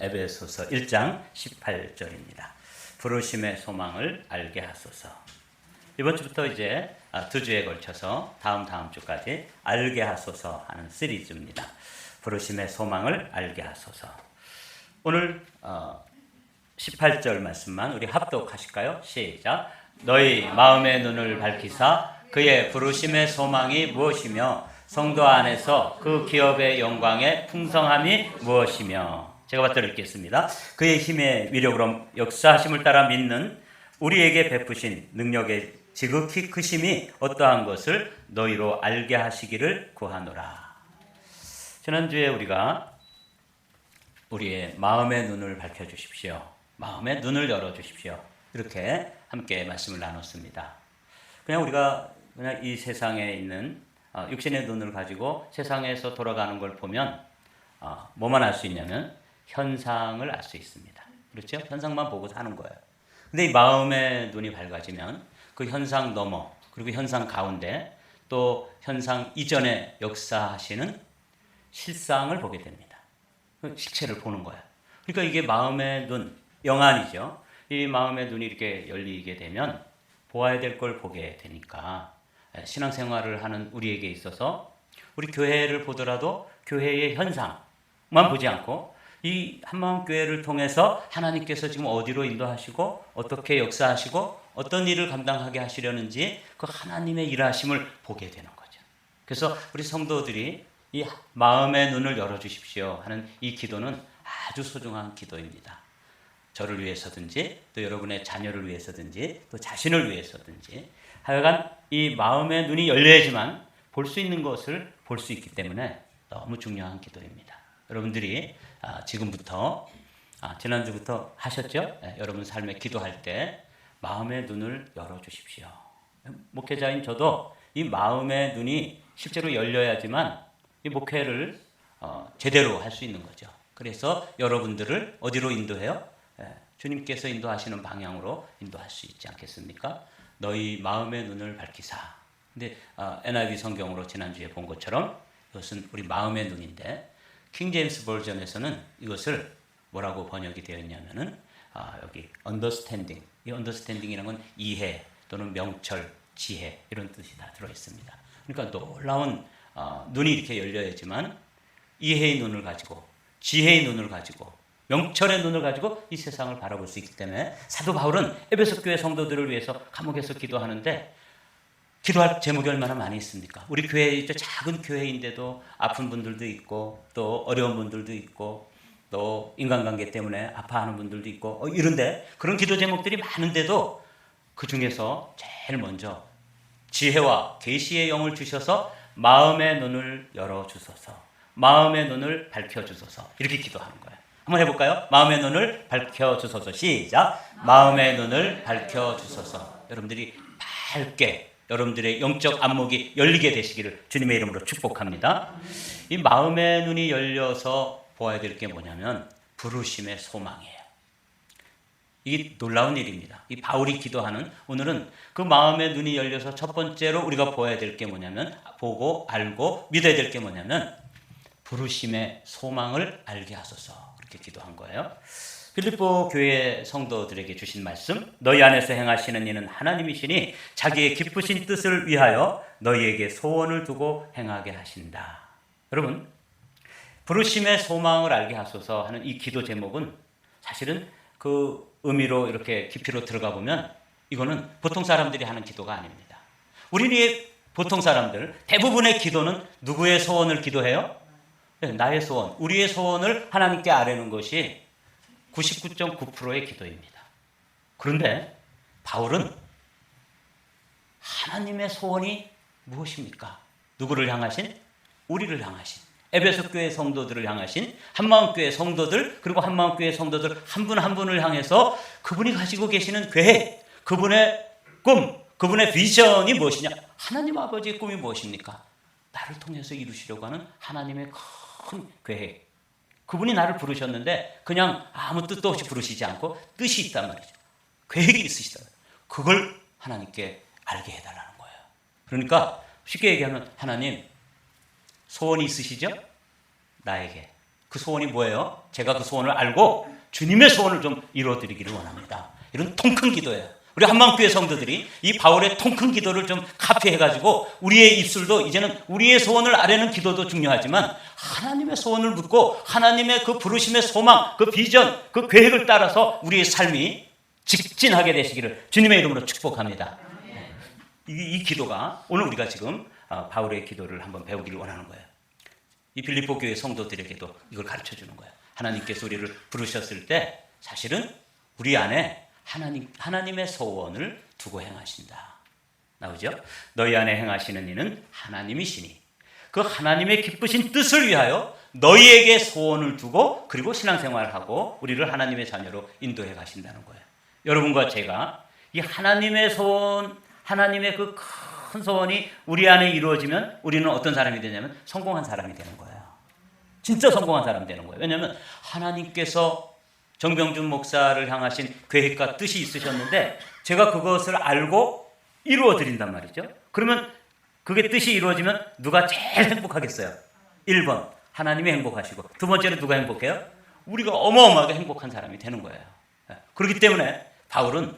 에베소서 1장 18절입니다. 부르심의 소망을 알게 하소서. 이번 주부터 이제 2주에 걸쳐서 다음 주까지 알게 하소서 하는 시리즈입니다. 부르심의 소망을 알게 하소서. 오늘 18절 말씀만 우리 합독하실까요? 시작. 너희 마음의 눈을 밝히사 그의 부르심의 소망이 무엇이며 성도 안에서 그 기업의 영광의 풍성함이 무엇이며. 제가 받들어 읽겠습니다. 그의 힘의 위력으로 역사하심을 따라 믿는 우리에게 베푸신 능력의 지극히 크심이 어떠한 것을 너희로 알게 하시기를 구하노라. 지난주에 우리가 우리의 마음의 눈을 밝혀주십시오. 마음의 눈을 열어주십시오. 이렇게 함께 말씀을 나눴습니다. 우리가 이 세상에 있는 육신의 눈을 가지고 세상에서 돌아가는 걸 보면 뭐만 알 수 있냐면 현상을 알 수 있습니다. 그렇죠? 현상만 보고 사는 거예요. 근데 이 마음의 눈이 밝아지면 그 현상 너머 그리고 현상 가운데 또 현상 이전에 역사하시는 실상을 보게 됩니다. 실체를 보는 거예요. 그러니까 이게 마음의 눈, 영안이죠. 이 마음의 눈이 이렇게 열리게 되면 보아야 될 걸 보게 되니까 신앙생활을 하는 우리에게 있어서 우리 교회를 보더라도 교회의 현상만 보지 않고 이 한마음교회를 통해서 하나님께서 지금 어디로 인도하시고 어떻게 역사하시고 어떤 일을 감당하게 하시려는지 그 하나님의 일하심을 보게 되는 거죠. 그래서 우리 성도들이 이 마음의 눈을 열어주십시오 하는 이 기도는 아주 소중한 기도입니다. 저를 위해서든지 또 여러분의 자녀를 위해서든지 또 자신을 위해서든지 하여간 이 마음의 눈이 열려야지만 볼 수 있는 것을 볼 수 있기 때문에 너무 중요한 기도입니다. 여러분들이 지금부터 지난주부터 하셨죠? 여러분 삶에 기도할 때 마음의 눈을 열어주십시오. 목회자인 저도 이 마음의 눈이 실제로 열려야지만 이 목회를 제대로 할 수 있는 거죠. 그래서 여러분들을 어디로 인도해요? 주님께서 인도하시는 방향으로 인도할 수 있지 않겠습니까? 너희 마음의 눈을 밝히사. 근데 NIV 성경으로 지난주에 본 것처럼 이것은 우리 마음의 눈인데 킹 제임스 버전에서는 이것을 뭐라고 번역이 되어 있냐면은 여기 understanding. 이 understanding이라는 건 이해 또는 명철, 지혜 이런 뜻이 다 들어 있습니다. 그러니까 놀라운 눈이 이렇게 열려야지만 이해의 눈을 가지고 지혜의 눈을 가지고 명철의 눈을 가지고 이 세상을 바라볼 수 있기 때문에 사도 바울은 에베소 교회 성도들을 위해서 감옥에서 기도하는데 기도할 제목이 얼마나 많이 있습니까? 우리 교회 작은 교회인데도 아픈 분들도 있고 또 어려운 분들도 있고 또 인간관계 때문에 아파하는 분들도 있고 이런데 그런 기도 제목들이 많은데도 그 중에서 제일 먼저 지혜와 계시의 영을 주셔서 마음의 눈을 열어주소서, 마음의 눈을 밝혀주소서 이렇게 기도하는 거예요. 한번 해볼까요? 마음의 눈을 밝혀주소서. 시작. 마음의 눈을 밝혀주소서. 여러분들이 밝게 여러분들의 영적 안목이 열리게 되시기를 주님의 이름으로 축복합니다. 이 마음의 눈이 열려서 보아야 될 게 뭐냐면 부르심의 소망이에요. 이게 놀라운 일입니다. 이 바울이 기도하는 오늘은 그 마음의 눈이 열려서 첫 번째로 우리가 보아야 될 게 뭐냐면 보고 알고 믿어야 될 게 뭐냐면 부르심의 소망을 알게 하소서. 이렇게 기도한 거예요. 빌립보 교회 성도들에게 주신 말씀, 너희 안에서 행하시는 이는 하나님이시니 자기의 기쁘신 뜻을 위하여 너희에게 소원을 두고 행하게 하신다. 여러분, 부르심의 소망을 알게 하소서 하는 이 기도 제목은 사실은 그 의미로 이렇게 깊이로 들어가 보면 이거는 보통 사람들이 하는 기도가 아닙니다. 우리의 보통 사람들 대부분의 기도는 누구의 소원을 기도해요? 나의 소원, 우리의 소원을 하나님께 아뢰는 것이 99.9%의 기도입니다. 그런데 바울은 하나님의 소원이 무엇입니까? 누구를 향하신? 우리를 향하신 에베소 교회 성도들을 향하신 한마음교회 성도들 그리고 한마음교회 성도들 한 분 한 분을 향해서 그분이 가지고 계시는 계획, 그분의 꿈, 그분의 비전이 무엇이냐? 하나님 아버지의 꿈이 무엇입니까? 나를 통해서 이루시려고 하는 하나님의 큰 계획. 그분이 나를 부르셨는데 그냥 아무 뜻도 없이 부르시지 않고 뜻이 있단 말이죠. 계획이 있으시다. 그걸 하나님께 알게 해달라는 거예요. 그러니까 쉽게 얘기하면 하나님 소원이 있으시죠? 나에게 그 소원이 뭐예요? 제가 그 소원을 알고 주님의 소원을 좀 이루어드리기를 원합니다. 이런 통큰 기도예요. 우리 한방교회 성도들이 이 바울의 통큰 기도를 좀 카피해가지고 우리의 입술도 이제는 우리의 소원을 아뢰는 기도도 중요하지만 하나님의 소원을 묻고 하나님의 그 부르심의 소망, 그 비전, 그 계획을 따라서 우리의 삶이 직진하게 되시기를 주님의 이름으로 축복합니다. 이 기도가 오늘 우리가 지금 바울의 기도를 한번 배우기를 원하는 거예요. 이 빌립보 교회 성도들에게도 이걸 가르쳐 주는 거예요. 하나님께서 우리를 부르셨을 때 사실은 우리 안에 하나님의 소원을 두고 행하신다. 나오죠? 너희 안에 행하시는 이는 하나님이시니 그 하나님의 기쁘신 뜻을 위하여 너희에게 소원을 두고 그리고 신앙생활하고 우리를 하나님의 자녀로 인도해 가신다는 거예요. 여러분과 제가 이 하나님의 소원, 하나님의 그 큰 소원이 우리 안에 이루어지면 우리는 어떤 사람이 되냐면 성공한 사람이 되는 거예요. 진짜 성공한 사람이 되는 거예요. 왜냐하면 하나님께서 정병준 목사를 향하신 계획과 뜻이 있으셨는데 제가 그것을 알고 이루어 드린단 말이죠. 그러면 그게 뜻이 이루어지면 누가 제일 행복하겠어요? 1번 하나님이 행복하시고 두 번째로 누가 행복해요? 우리가 어마어마하게 행복한 사람이 되는 거예요. 그렇기 때문에 바울은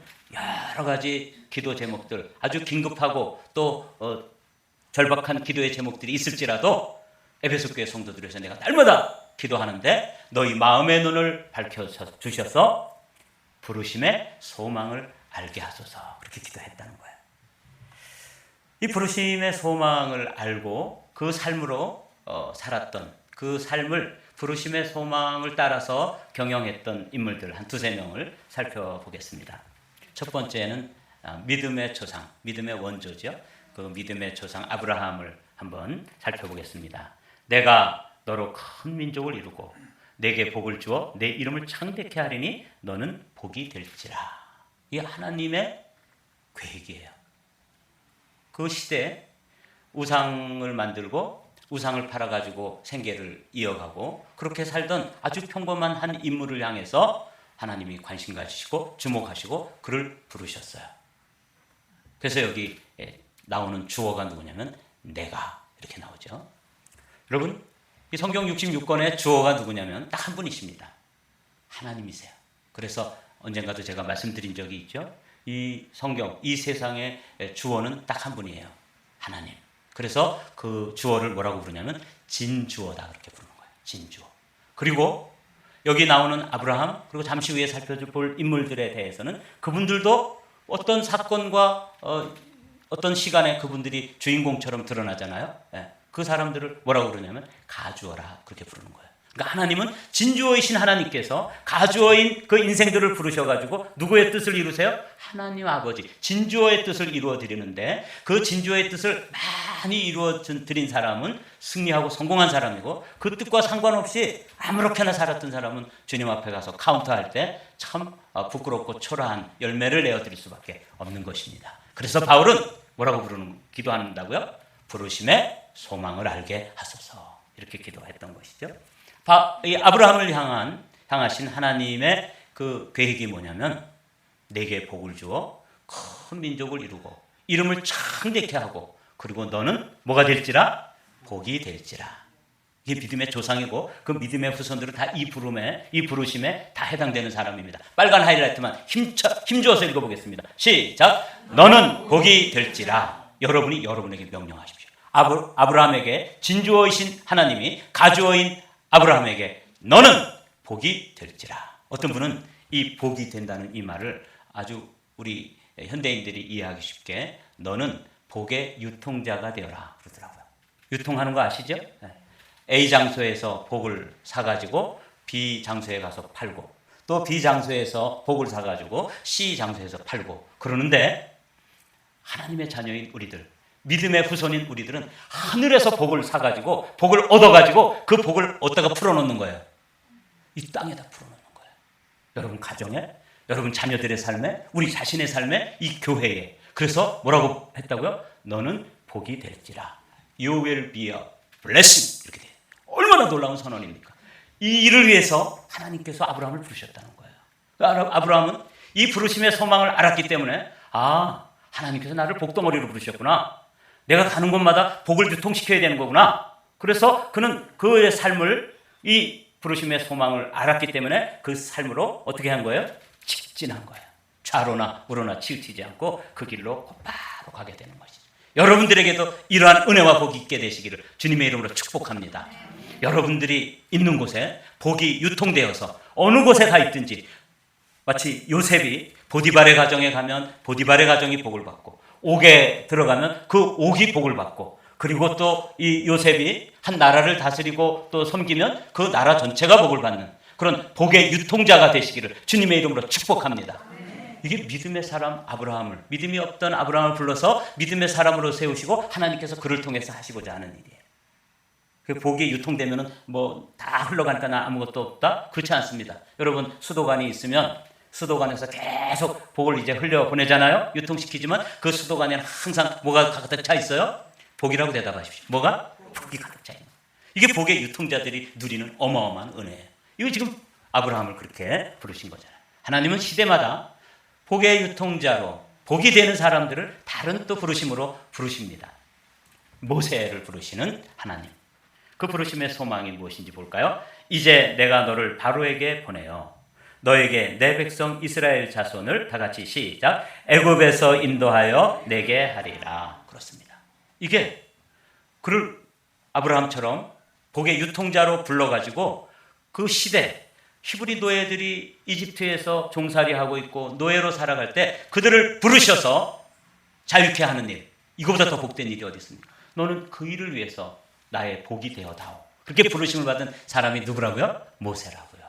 여러 가지 기도 제목들 아주 긴급하고 또 절박한 기도의 제목들이 있을지라도 에베소 교회 성도들을 위해서 내가 날마다 기도하는데 너희 마음의 눈을 밝혀주셔서 부르심의 소망을 알게 하소서 그렇게 기도했다는 거예요. 이 부르심의 소망을 알고 그 삶으로 살았던 그 삶을 부르심의 소망을 따라서 경영했던 인물들 한 두세 명을 살펴보겠습니다. 첫 번째는 믿음의 조상, 믿음의 원조죠. 그 믿음의 조상 아브라함을 한번 살펴보겠습니다. 내가 너로 큰 민족을 이루고 내게 복을 주어 내 이름을 창대케 하리니 너는 복이 될지라. 이게 하나님의 계획이에요. 그 시대에 우상을 만들고 우상을 팔아가지고 생계를 이어가고 그렇게 살던 아주 평범한 한 인물을 향해서 하나님이 관심 가지시고 주목하시고 그를 부르셨어요. 그래서 여기 나오는 주어가 누구냐면 내가 이렇게 나오죠. 여러분 이 성경 66권의 주어가 누구냐면 딱 한 분이십니다. 하나님이세요. 그래서 언젠가도 제가 말씀드린 적이 있죠. 이 성경, 이 세상의 주어는 딱 한 분이에요. 하나님. 그래서 그 주어를 뭐라고 부르냐면 진주어다 그렇게 부르는 거예요. 진주어. 그리고 여기 나오는 아브라함 그리고 잠시 후에 살펴볼 인물들에 대해서는 그분들도 어떤 사건과 어떤 시간에 그분들이 주인공처럼 드러나잖아요. 그 사람들을 뭐라고 부르냐면 가주어라 그렇게 부르는 거예요. 그러니까 하나님은 진주어이신 하나님께서 가주어인 그 인생들을 부르셔가지고 누구의 뜻을 이루세요? 하나님 아버지 진주어의 뜻을 이루어 드리는데 그 진주어의 뜻을 많이 이루어 드린 사람은 승리하고 성공한 사람이고 그 뜻과 상관없이 아무렇게나 살았던 사람은 주님 앞에 가서 카운터할 때 참 부끄럽고 초라한 열매를 내어드릴 수밖에 없는 것입니다. 그래서 바울은 뭐라고 기도한다고요? 부르심의 소망을 알게 하소서 이렇게 기도했던 것이죠. 이 아브라함을 향하신 하나님의 그 계획이 뭐냐면 내게 복을 주어 큰 민족을 이루고 이름을 창대케 하고 그리고 너는 뭐가 될지라? 복이 될지라. 이게 믿음의 조상이고 그 믿음의 후손들은 다 이 부르심에 다 해당되는 사람입니다. 빨간 하이라이트만 힘주어서 읽어보겠습니다. 시작. 너는 복이 될지라. 여러분이 여러분에게 명령하십시오. 아브라함에게 진주어이신 하나님이 가주어인 아브라함에게 너는 복이 될지라. 어떤 분은 이 복이 된다는 이 말을 아주 우리 현대인들이 이해하기 쉽게 너는 복의 유통자가 되어라 그러더라고요. 유통하는 거 아시죠? A 장소에서 복을 사가지고 B 장소에 가서 팔고 또 B 장소에서 복을 사가지고 C 장소에서 팔고 그러는데 하나님의 자녀인 우리들 믿음의 후손인 우리들은 하늘에서 복을 사가지고 복을 얻어가지고 그 복을 어디다가 풀어놓는 거예요? 이 땅에다 풀어놓는 거예요. 여러분 가정에, 여러분 자녀들의 삶에, 우리 자신의 삶에, 이 교회에. 그래서 뭐라고 했다고요? 너는 복이 될지라. You will be a blessing. 이렇게 돼요. 얼마나 놀라운 선언입니까? 이 일을 위해서 하나님께서 아브라함을 부르셨다는 거예요. 아브라함은 이 부르심의 소망을 알았기 때문에 하나님께서 나를 복덩어리로 부르셨구나. 내가 가는 곳마다 복을 유통시켜야 되는 거구나. 그래서 그는 그의 삶을 이 부르심의 소망을 알았기 때문에 그 삶으로 어떻게 한 거예요? 직진한 거예요. 좌로나 우로나 치우치지 않고 그 길로 곧바로 가게 되는 것이죠. 여러분들에게도 이러한 은혜와 복이 있게 되시기를 주님의 이름으로 축복합니다. 여러분들이 있는 곳에 복이 유통되어서 어느 곳에 가 있든지, 마치 요셉이 보디발의 가정에 가면 보디발의 가정이 복을 받고, 옥에 들어가면 그 옥이 복을 받고, 그리고 또 이 요셉이 한 나라를 다스리고 또 섬기면 그 나라 전체가 복을 받는 그런 복의 유통자가 되시기를 주님의 이름으로 축복합니다. 이게 믿음의 사람 아브라함을, 믿음이 없던 아브라함을 불러서 믿음의 사람으로 세우시고 하나님께서 그를 통해서 하시고자 하는 일이에요. 그 복이 유통되면은 뭐 다 흘러가니까 나 아무것도 없다? 그렇지 않습니다. 여러분, 수도관이 있으면 수도관에서 계속 복을 이제 흘려 보내잖아요. 유통시키지만 그 수도관에는 항상 뭐가 가득 차 있어요? 복이라고 대답하십시오. 뭐가? 복이 가득 차 있는. 이게 복의 유통자들이 누리는 어마어마한 은혜예요. 이거 지금 아브라함을 그렇게 부르신 거잖아요. 하나님은 시대마다 복의 유통자로 복이 되는 사람들을 다른 또 부르심으로 부르십니다. 모세를 부르시는 하나님. 그 부르심의 소망이 무엇인지 볼까요? 이제 내가 너를 바로에게 보내요. 너에게 내 백성 이스라엘 자손을 다 같이 시작. 애굽에서 인도하여 내게 하리라. 그렇습니다. 이게 그를 아브라함처럼 복의 유통자로 불러가지고 그 시대 히브리 노예들이 이집트에서 종살이하고 있고 노예로 살아갈 때 그들을 부르셔서 자유케 하는 일, 이거보다 더 복된 일이 어디 있습니까? 너는 그 일을 위해서 나의 복이 되어다오. 그렇게 부르심을 받은 사람이 누구라고요? 모세라고요.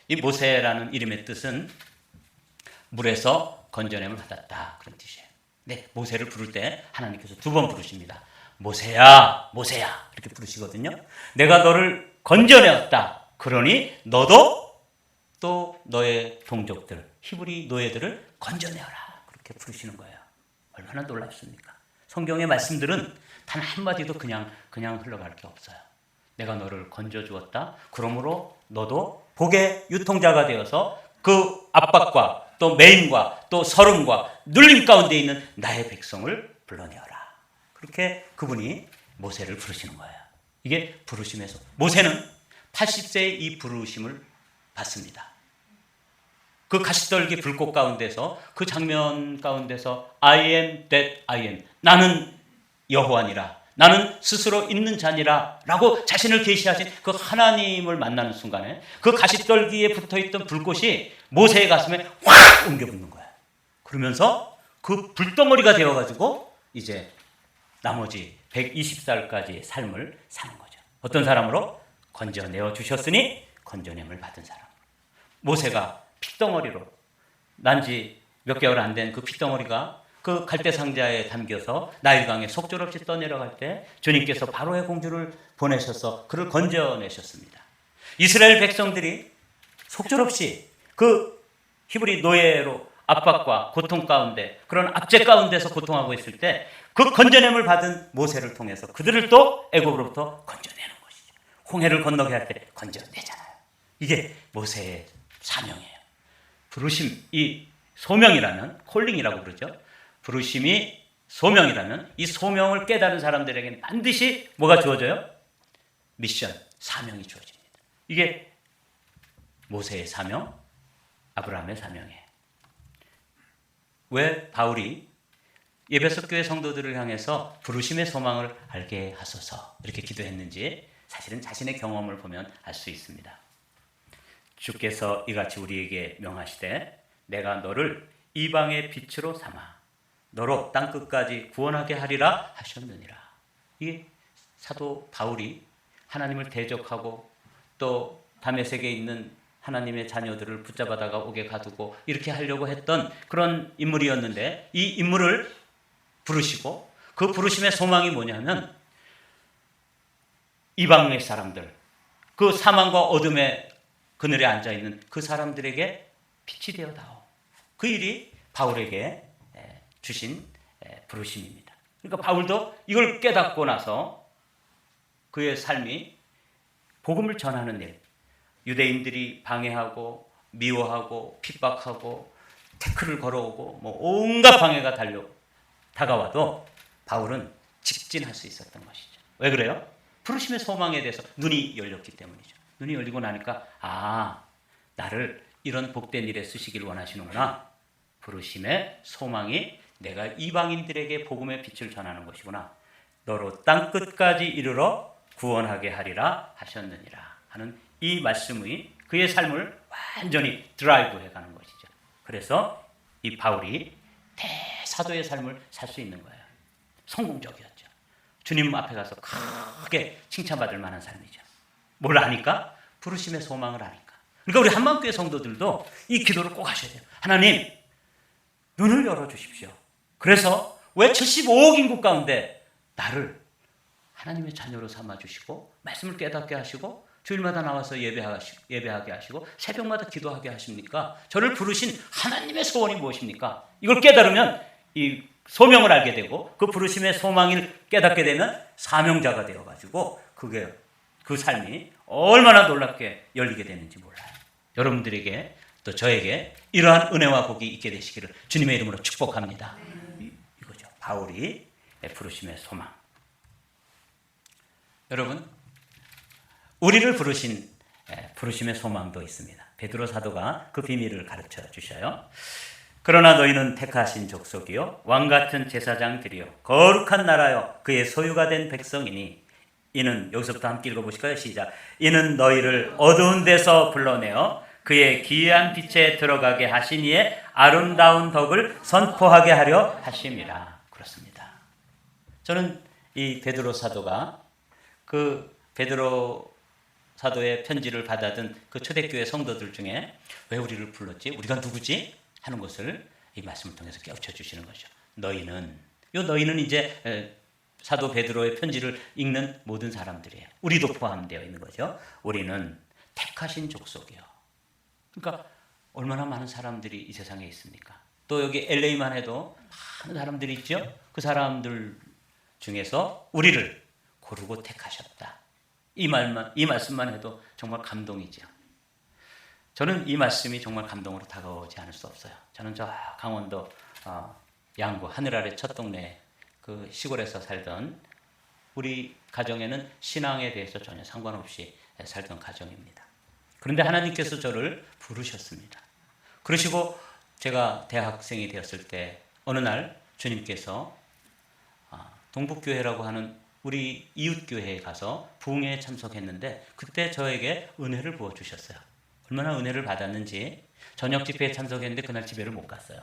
이 모세라는 이름의 뜻은 물에서 건져냄을 받았다, 그런 뜻이에요. 네, 모세를 부를 때 하나님께서 두 번 부르십니다. 모세야, 모세야, 이렇게 부르시거든요. 내가 너를 건져내었다. 그러니 너도 또 너의 동족들, 히브리 노예들을 건져내어라. 그렇게 부르시는 거예요. 얼마나 놀랍습니까? 성경의 말씀들은 단 한마디도 그냥 흘러갈 게 없어요. 내가 너를 건져주었다. 그러므로 너도 복의 유통자가 되어서 그 압박과 또 매임과 또 서름과 눌림 가운데 있는 나의 백성을 불러내어라. 그렇게 그분이 모세를 부르시는 거예요. 이게 부르심에서 모세는 80세에 이 부르심을 받습니다. 그 가시떨기 불꽃 가운데서 그 장면 가운데서 I am that I am. 나는 여호와니라. 나는 스스로 있는 자니라 라고 자신을 계시하신 그 하나님을 만나는 순간에 그 가시떨기에 붙어있던 불꽃이 모세의 가슴에 확 옮겨 붙는 거야. 그러면서 그 불덩어리가 되어가지고 이제 나머지 120살까지의 삶을 사는 거죠. 어떤 사람으로? 건져내어 주셨으니 건져냄을 받은 사람. 모세가 핏덩어리로 난지 몇 개월 안 된 그 핏덩어리가 그 갈대 상자에 담겨서 나일강에 속절없이 떠내려갈 때 주님께서 바로의 공주를 보내셔서 그를 건져내셨습니다. 이스라엘 백성들이 속절없이 그 히브리 노예로 압박과 고통 가운데 그런 압제 가운데서 고통하고 있을 때 그 건져냄을 받은 모세를 통해서 그들을 또 애굽으로부터 건져내는 것이죠. 홍해를 건너게 할 때 건져내잖아요. 이게 모세의 사명이에요. 부르심, 이 소명이라면 콜링이라고 그러죠. 부르심이 소명이라면 이 소명을 깨달은 사람들에게는 반드시 뭐가 주어져요? 미션, 사명이 주어집니다. 이게 모세의 사명, 아브라함의 사명이에요. 왜 바울이 에베소 교회 성도들을 향해서 부르심의 소망을 알게 하소서 이렇게 기도했는지 사실은 자신의 경험을 보면 알 수 있습니다. 주께서 이같이 우리에게 명하시되 내가 너를 이방의 빛으로 삼아 너로 땅끝까지 구원하게 하리라 하셨느니라. 이 사도 바울이 하나님을 대적하고 또 다메섹에 있는 하나님의 자녀들을 붙잡아다가 옥에 가두고 이렇게 하려고 했던 그런 인물이었는데 이 인물을 부르시고 그 부르심의 소망이 뭐냐면 이방의 사람들, 그 사망과 어둠의 그늘에 앉아있는 그 사람들에게 빛이 되어다오. 그 일이 바울에게 주신 부르심입니다. 그러니까 바울도 이걸 깨닫고 나서 그의 삶이 복음을 전하는 일, 유대인들이 방해하고 미워하고 핍박하고 태클을 걸어오고 뭐 온갖 방해가 다가와도 바울은 직진할 수 있었던 것이죠. 왜 그래요? 부르심의 소망에 대해서 눈이 열렸기 때문이죠. 눈이 열리고 나니까 나를 이런 복된 일에 쓰시길 원하시는구나. 부르심의 소망이 내가 이방인들에게 복음의 빛을 전하는 것이구나. 너로 땅 끝까지 이르러 구원하게 하리라 하셨느니라 하는 이 말씀이 그의 삶을 완전히 드라이브해 가는 것이죠. 그래서 이 바울이 대사도의 삶을 살 수 있는 거예요. 성공적이었죠. 주님 앞에 가서 크게 칭찬받을 만한 삶이죠. 뭘 아니까? 부르심의 소망을 아니까. 그러니까 우리 한마음교회 성도들도 이 기도를 꼭 하셔야 돼요. 하나님, 눈을 열어주십시오. 그래서 왜 75억 인구 가운데 나를 하나님의 자녀로 삼아주시고 말씀을 깨닫게 하시고 주일마다 나와서 예배하게 하시고 새벽마다 기도하게 하십니까? 저를 부르신 하나님의 소원이 무엇입니까? 이걸 깨달으면 이 소명을 알게 되고 그 부르심의 소망을 깨닫게 되면 사명자가 되어가지고 그 삶이 얼마나 놀랍게 열리게 되는지 몰라요. 여러분들에게 또 저에게 이러한 은혜와 복이 있게 되시기를 주님의 이름으로 축복합니다. 이거죠. 바울이 부르심의 소망. 여러분, 우리를 부르신 부르심의 소망도 있습니다. 베드로 사도가 그 비밀을 가르쳐 주셔요. 그러나 너희는 택하신 족속이요 왕같은 제사장들이요 거룩한 나라요 그의 소유가 된 백성이니 이는 여기서부터 함께 읽어보실까요? 시작. 이는 너희를 어두운 데서 불러내어 그의 기이한 빛에 들어가게 하신 이의 아름다운 덕을 선포하게 하려 하심이라. 그렇습니다. 저는 이 베드로 사도가 그 베드로 사도의 편지를 받아든 그 초대교회 성도들 중에 왜 우리를 불렀지? 우리가 누구지? 하는 것을 이 말씀을 통해서 깨우쳐 주시는 거죠. 너희는 이제 사도 베드로의 편지를 읽는 모든 사람들이에요. 우리도 포함되어 있는 거죠. 우리는 택하신 족속이요. 그러니까 얼마나 많은 사람들이 이 세상에 있습니까? 또 여기 LA만 해도 많은 사람들이 있죠. 그 사람들 중에서 우리를 고르고 택하셨다. 이 말씀만 해도 정말 감동이죠. 저는 이 말씀이 정말 감동으로 다가오지 않을 수 없어요. 저는 저 강원도 양구 하늘 아래 첫 동네 그 시골에서 살던 우리 가정에는 신앙에 대해서 전혀 상관없이 살던 가정입니다. 그런데 하나님께서 저를 부르셨습니다. 그러시고 제가 대학생이 되었을 때 어느 날 주님께서 동북교회라고 하는 우리 이웃교회에 가서 부흥회에 참석했는데 그때 저에게 은혜를 부어주셨어요. 얼마나 은혜를 받았는지 저녁 집회에 참석했는데 그날 집회를 못 갔어요.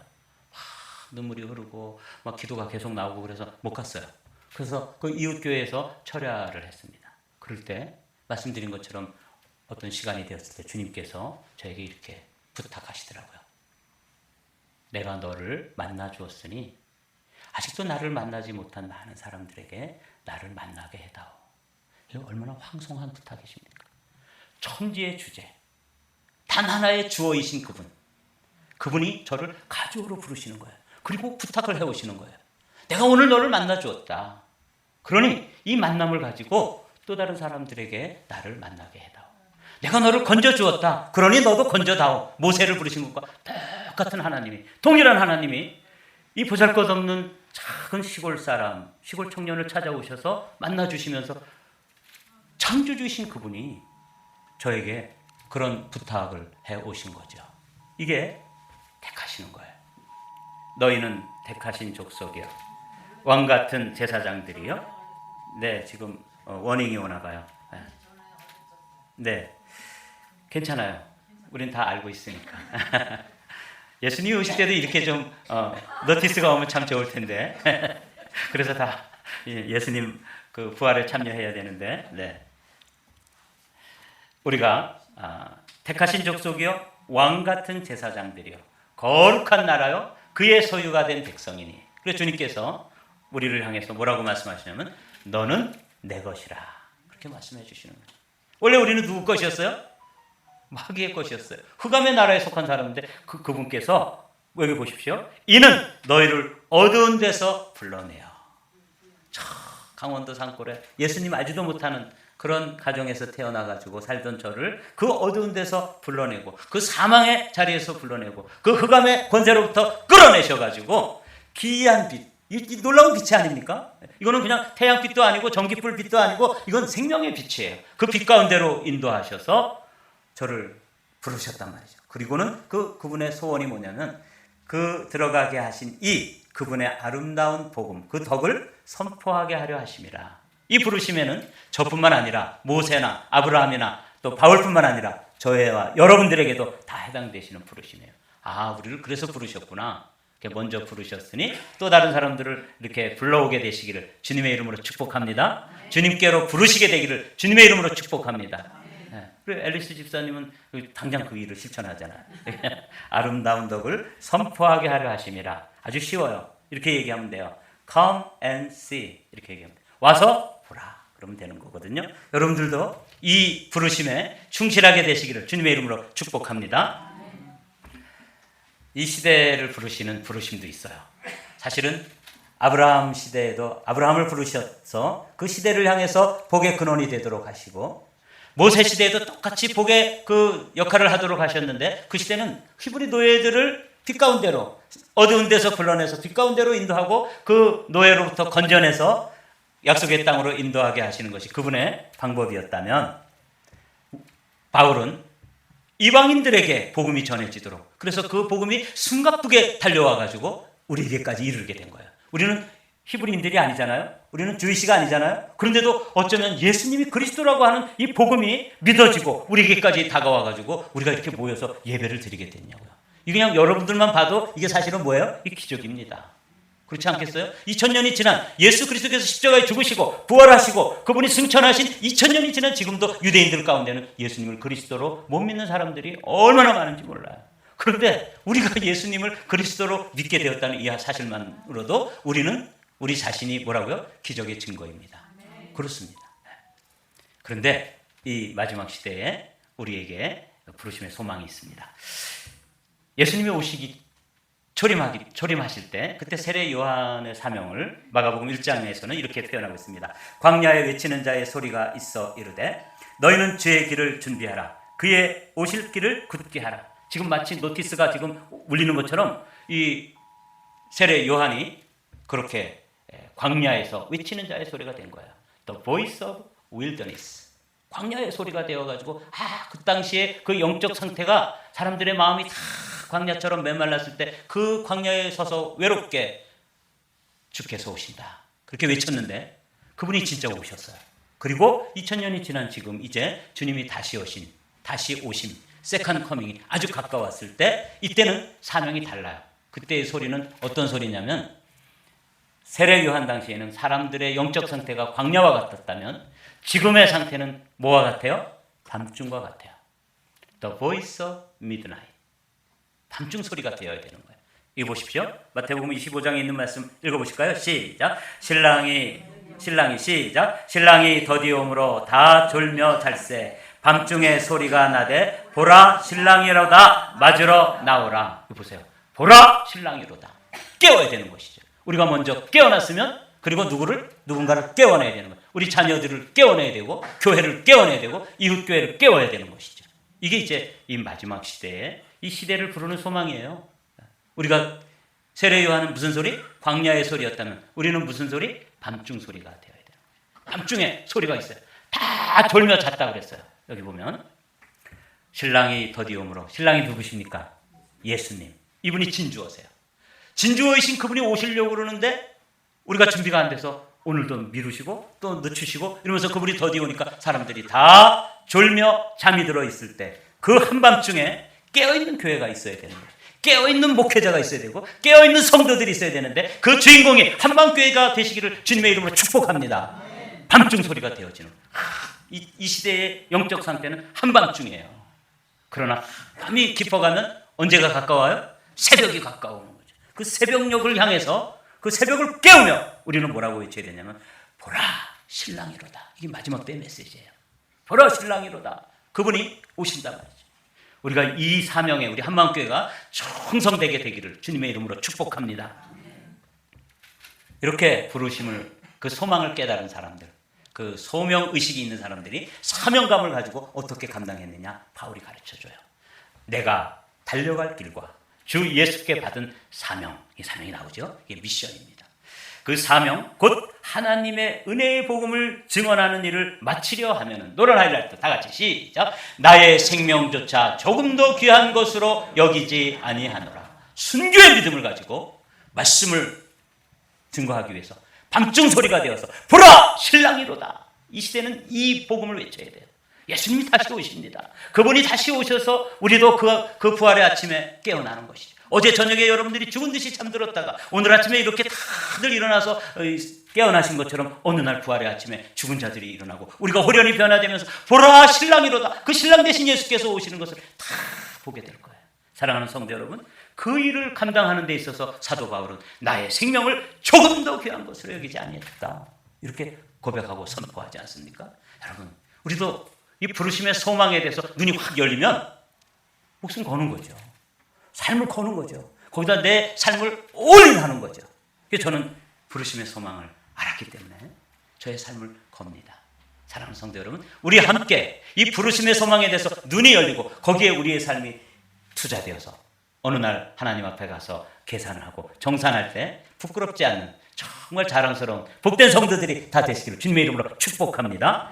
눈물이 흐르고 막 기도가 계속 나오고 그래서 못 갔어요. 그래서 그 이웃교회에서 철야를 했습니다. 그럴 때 말씀드린 것처럼 어떤 시간이 되었을 때 주님께서 저에게 이렇게 부탁하시더라고요. 내가 너를 만나 주었으니 아직도 나를 만나지 못한 많은 사람들에게 나를 만나게 해다오. 이거 얼마나 황송한 부탁이십니까? 천지의 주제, 단 하나의 주어이신 그분이 저를 가족으로 부르시는 거예요. 그리고 부탁을 해오시는 거예요. 내가 오늘 너를 만나 주었다. 그러니 이 만남을 가지고 또 다른 사람들에게 나를 만나게 해다오. 내가 너를 건져 주었다. 그러니 너도 건져다오. 모세를 부르신 것과 똑같은 하나님이, 동일한 하나님이 이 보잘것없는 작은 시골 청년을 찾아오셔서 만나주시면서 창조주이신 그분이 저에게 그런 부탁을 해오신 거죠. 이게 택하시는 거예요. 너희는 택하신 족속이요 왕같은 제사장들이요. 네, 지금 워닝이 오나 봐요. 네, 괜찮아요. 우린 다 알고 있으니까. 예수님 오실 때도 이렇게 좀 노티스가 오면 참 좋을 텐데. 그래서 다 예수님 그 부활에 참여해야 되는데. 네. 우리가 택하신 족속이요 왕 같은 제사장들이요 거룩한 나라요 그의 소유가 된 백성이니. 그래서 주님께서 우리를 향해서 뭐라고 말씀하시냐면 너는 내 것이라 그렇게 말씀해 주시는 거예요. 원래 우리는 누구 것이었어요? 마귀의 것이었어요. 흑암의 나라에 속한 사람인데 그분께서 여기 보십시오. 이는 너희를 어두운 데서 불러내요. 저 강원도 산골에 예수님 알지도 못하는 그런 가정에서 태어나가지고 살던 저를 그 어두운 데서 불러내고 그 사망의 자리에서 불러내고 그 흑암의 권세로부터 끌어내셔가지고 기이한 빛, 이 놀라운 빛이 아닙니까? 이거는 그냥 태양빛도 아니고 전기불 빛도 아니고 이건 생명의 빛이에요. 그 빛 가운데로 인도하셔서 저를 부르셨단 말이죠. 그리고는 그분의 소원이 뭐냐면 그 들어가게 하신 그분의 아름다운 복음, 그 덕을 선포하게 하려 하심이라. 이 부르심에는 저뿐만 아니라 모세나 아브라함이나 또 바울뿐만 아니라 저와 여러분들에게도 다 해당되시는 부르심이에요. 우리를 그래서 부르셨구나. 먼저 부르셨으니 또 다른 사람들을 이렇게 불러오게 되시기를 주님의 이름으로 축복합니다. 주님께로 부르시게 되기를 주님의 이름으로 축복합니다. 그리고 앨리스 집사님은 당장 그 일을 실천하잖아요. 아름다운 덕을 선포하게 하려 하심이라. 아주 쉬워요. 이렇게 얘기하면 돼요. Come and see. 이렇게 얘기하면 돼요. 와서 보라. 그러면 되는 거거든요. 여러분들도 이 부르심에 충실하게 되시기를 주님의 이름으로 축복합니다. 이 시대를 부르시는 부르심도 있어요. 사실은 아브라함 시대에도 아브라함을 부르셔서 그 시대를 향해서 복의 근원이 되도록 하시고, 모세 시대에도 똑같이 복의 그 역할을 하도록 하셨는데, 그 시대는 히브리 노예들을 빛 가운데로, 어두운 데서 불러내서 빛 가운데로 인도하고 그 노예로부터 건져내서 약속의 땅으로 인도하게 하시는 것이 그분의 방법이었다면, 바울은 이방인들에게 복음이 전해지도록, 그래서 그 복음이 숨가쁘게 달려와 가지고 우리에게까지 이르게 된 거예요. 우리는 히브리인들이 아니잖아요. 우리는 주이시가 아니잖아요. 그런데도 어쩌면 예수님이 그리스도라고 하는 이 복음이 믿어지고 우리에게까지 다가와 가지고 우리가 이렇게 모여서 예배를 드리게 됐냐고요. 이 그냥 여러분들만 봐도 이게 사실은 뭐예요? 이 기적입니다. 그렇지 않겠어요? 2000년이 지난 예수 그리스도께서 십자가에 죽으시고 부활하시고 그분이 승천하신 2000년이 지난 지금도 유대인들 가운데는 예수님을 그리스도로 못 믿는 사람들이 얼마나 많은지 몰라요. 그런데 우리가 예수님을 그리스도로 믿게 되었다는 이 사실만으로도 우리 자신이 뭐라고요? 기적의 증거입니다. 그렇습니다. 그런데 이 마지막 시대에 우리에게 부르심의 소망이 있습니다. 예수님이 오시기 초림하실 때, 그때 세례 요한의 사명을 마가복음 1장에서는 이렇게 표현하고 있습니다. 광야에 외치는 자의 소리가 있어 이르되 너희는 주의 길을 준비하라. 그의 오실 길을 굳게 하라. 지금 마치 노티스가 지금 울리는 것처럼 이 세례 요한이 그렇게 광야에서 외치는 자의 소리가 된 거예요. The voice of wilderness. 광야의 소리가 되어가지고 그 당시에 그 영적 상태가 사람들의 마음이 다 광야처럼 메말랐을 때 그 광야에 서서 외롭게 주께서 오신다. 그렇게 외쳤는데 그분이 진짜 오셨어요. 그리고 2000년이 지난 지금 이제 주님이 다시 오심, 세컨드 커밍이 아주 가까웠을 때 이때는 사명이 달라요. 그때의 소리는 어떤 소리냐면 세례 요한 당시에는 사람들의 영적 상태가 광야와 같았다면 지금의 상태는 뭐와 같아요? 밤중과 같아요. The voice of midnight. 밤중 소리가 되어야 되는 거예요. 이거 보십시오. 마태복음 25장에 있는 말씀 읽어보실까요? 시작. 신랑이 신랑이 더디옴으로 다 졸며 잘세. 밤중에 소리가 나되 보라 신랑이로다 맞으러 나오라. 이거 보세요. 보라 신랑이로다. 깨워야 되는 것이죠. 우리가 먼저 깨어났으면 그리고 누군가를 깨워내야 되는 거예요. 우리 자녀들을 깨워내야 되고 교회를 깨워내야 되고 이웃교회를 깨워야 되는 것이죠. 이게 이제 이 마지막 시대에 이 시대를 부르는 소망이에요. 우리가 세례 요한은 무슨 소리? 광야의 소리였다면 우리는 무슨 소리? 밤중 소리가 되어야 돼요. 밤중에 소리가 있어요. 다 졸며 잤다 그랬어요. 여기 보면 신랑이 더디옴으로. 신랑이 누구십니까? 예수님. 이분이 진주어세요. 진주어이신 그분이 오시려고 그러는데 우리가 준비가 안 돼서 오늘도 미루시고 또 늦추시고 이러면서 그분이 더디오니까 사람들이 다 졸며 잠이 들어 있을 때 그 한밤중에 깨어있는 교회가 있어야 되는 거예요. 깨어있는 목회자가 있어야 되고 깨어있는 성도들이 있어야 되는데 그 주인공이 한밤교회가 되시기를 주님의 이름으로 축복합니다. 밤중 소리가 되어지는 이 시대의 영적 상태는 한밤중이에요. 그러나 밤이 깊어가면 언제가 가까워요? 새벽이 가까우는 거죠. 그 새벽녘을 향해서 그 새벽을 깨우며 우리는 뭐라고 외쳐야 되냐면 보라 신랑이로다. 이게 마지막 때의 메시지예요. 보라 신랑이로다. 그분이 오신단 말이죠. 우리가 이 사명에 우리 한마음교회가 충성되게 되기를 주님의 이름으로 축복합니다. 이렇게 부르심을 그 소망을 깨달은 사람들, 그 소명의식이 있는 사람들이 사명감을 가지고 어떻게 감당했느냐 바울이 가르쳐줘요. 내가 달려갈 길과 주 예수께 받은 사명, 이 사명이 나오죠. 이게 미션입니다. 그 사명 곧 하나님의 은혜의 복음을 증언하는 일을 마치려 하면은 노란 하이라이트 다 같이 시작. 나의 생명조차 조금도 귀한 것으로 여기지 아니하노라. 순교의 믿음을 가지고 말씀을 증거하기 위해서 밤중 소리가 되어서 보라 신랑이로다. 이 시대는 이 복음을 외쳐야 돼요. 예수님이 다시 오십니다. 그분이 다시 오셔서 우리도 그 부활의 아침에 깨어나는 것이죠. 어제 저녁에 여러분들이 죽은 듯이 잠들었다가 오늘 아침에 이렇게 다들 일어나서 깨어나신 것처럼 어느 날 부활의 아침에 죽은 자들이 일어나고 우리가 호련히 변화되면서 보라 신랑이로다. 그 신랑 대신 예수께서 오시는 것을 다 보게 될 거예요. 사랑하는 성도 여러분, 그 일을 감당하는 데 있어서 사도 바울은 나의 생명을 조금 더 귀한 것으로 여기지 아니했다. 이렇게 고백하고 선포하지 않습니까? 여러분, 우리도 이 부르심의 소망에 대해서 눈이 확 열리면 목숨 거는 거죠. 삶을 거는 거죠. 거기다 내 삶을 올인하는 거죠. 그래서 저는 부르심의 소망을 알았기 때문에 저의 삶을 겁니다. 사랑하는 성도 여러분, 우리 함께 이 부르심의 소망에 대해서 눈이 열리고 거기에 우리의 삶이 투자되어서 어느 날 하나님 앞에 가서 계산을 하고 정산할 때 부끄럽지 않는 정말 자랑스러운 복된 성도들이 다 되시기를 주님의 이름으로 축복합니다.